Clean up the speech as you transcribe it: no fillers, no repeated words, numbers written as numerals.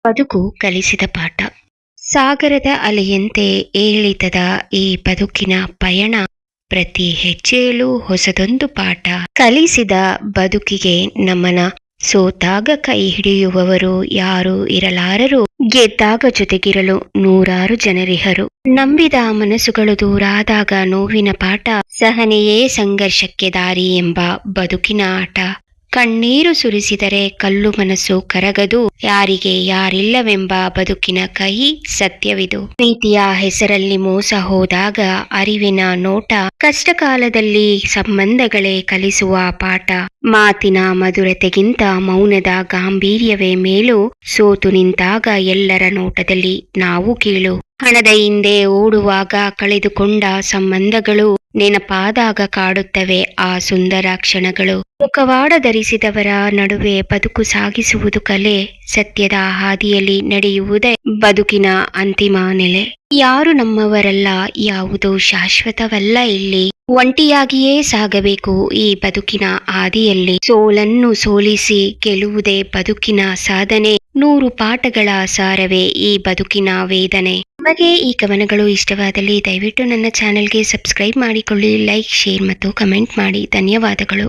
ಬದುಕು ಕಲಿಸಿದ ಪಾಠ. ಸಾಗರದ ಅಲೆಯಂತೆ ಏಳಿತದ ಈ ಬದುಕಿನ ಪಯಣ, ಪ್ರತಿ ಹೆಜ್ಜೆಯಲ್ಲೂ ಹೊಸದೊಂದು ಪಾಠ ಕಲಿಸಿದ ಬದುಕಿಗೆ ನಮನ. ಸೋತಾಗ ಕೈ ಹಿಡಿಯುವವರು ಯಾರೂ ಇರಲಾರರು, ಗೆದ್ದಾಗ ಜೊತೆಗಿರಲು ನೂರಾರು ಜನರಿಹರು. ನಂಬಿದ ಮನಸ್ಸುಗಳು ದೂರಾದಾಗ ನೋವಿನ ಪಾಠ, ಸಹನೆಯೇ ಸಂಘರ್ಷಕ್ಕೆ ದಾರಿ ಎಂಬ ಬದುಕಿನ ಆಟ. ಕಣ್ಣೀರು ಸುರಿಸಿದರೆ ಕಲ್ಲು ಮನಸ್ಸು ಕರಗದು, ಯಾರಿಗೆ ಯಾರಿಲ್ಲವೆಂಬ ಬದುಕಿನ ಕಹಿ ಸತ್ಯವಿದು. ಪ್ರೀತಿಯ ಹೆಸರಲ್ಲಿ ಮೋಸ ಹೋದಾಗ ಅರಿವಿನ ನೋಟ, ಕಷ್ಟಕಾಲದಲ್ಲಿ ಸಂಬಂಧಗಳೇ ಕಲಿಸುವ ಪಾಠ. ಮಾತಿನ ಮಧುರತೆಗಿಂತ ಮೌನದ ಗಾಂಭೀರ್ಯವೇ ಮೇಲು, ಸೋತು ನಿಂತಾಗ ಎಲ್ಲರ ನೋಟದಲ್ಲಿ ನಾವು ಕೀಳು. ಹಣದ ಹಿಂದೆ ಓಡುವಾಗ ಕಳೆದುಕೊಂಡ ಸಂಬಂಧಗಳು, ನೆನಪಾದಾಗ ಕಾಡುತ್ತವೆ ಆ ಸುಂದರ ಕ್ಷಣಗಳು. ಮುಖವಾಡ ಧರಿಸಿದವರ ನಡುವೆ ಬದುಕು ಸಾಗಿಸುವುದು ಕಲೆ, ಸತ್ಯದ ಹಾದಿಯಲ್ಲಿ ನಡೆಯುವುದೇ ಬದುಕಿನ ಅಂತಿಮ ನೆಲೆ. ಯಾರು ನಮ್ಮವರಲ್ಲ, ಯಾವುದೋ ಶಾಶ್ವತವಲ್ಲ ಇಲ್ಲಿ, ಒಂಟಿಯಾಗಿಯೇ ಸಾಗಬೇಕು ಈ ಬದುಕಿನ ಹಾದಿಯಲ್ಲಿ. ಸೋಲನ್ನು ಸೋಲಿಸಿ ಗೆಲ್ಲುವುದೇ ಬದುಕಿನ ಸಾಧನೆ, 100 ಪಾಠಗಳ ಸಾರವೇ ಈ ಬದುಕಿನ ವೇದನೆ. ನಿಮಗೆ ಈ ಕವನಗಳು ಇಷ್ಟವಾದಲ್ಲಿ ದಯವಿಟ್ಟು ನನ್ನ ಚಾನೆಲ್ಗೆ ಸಬ್ಸ್ಕ್ರೈಬ್ ಮಾಡಿಕೊಳ್ಳಿ, ಲೈಕ್, ಶೇರ್ ಮತ್ತು ಕಮೆಂಟ್ ಮಾಡಿ. ಧನ್ಯವಾದಗಳು.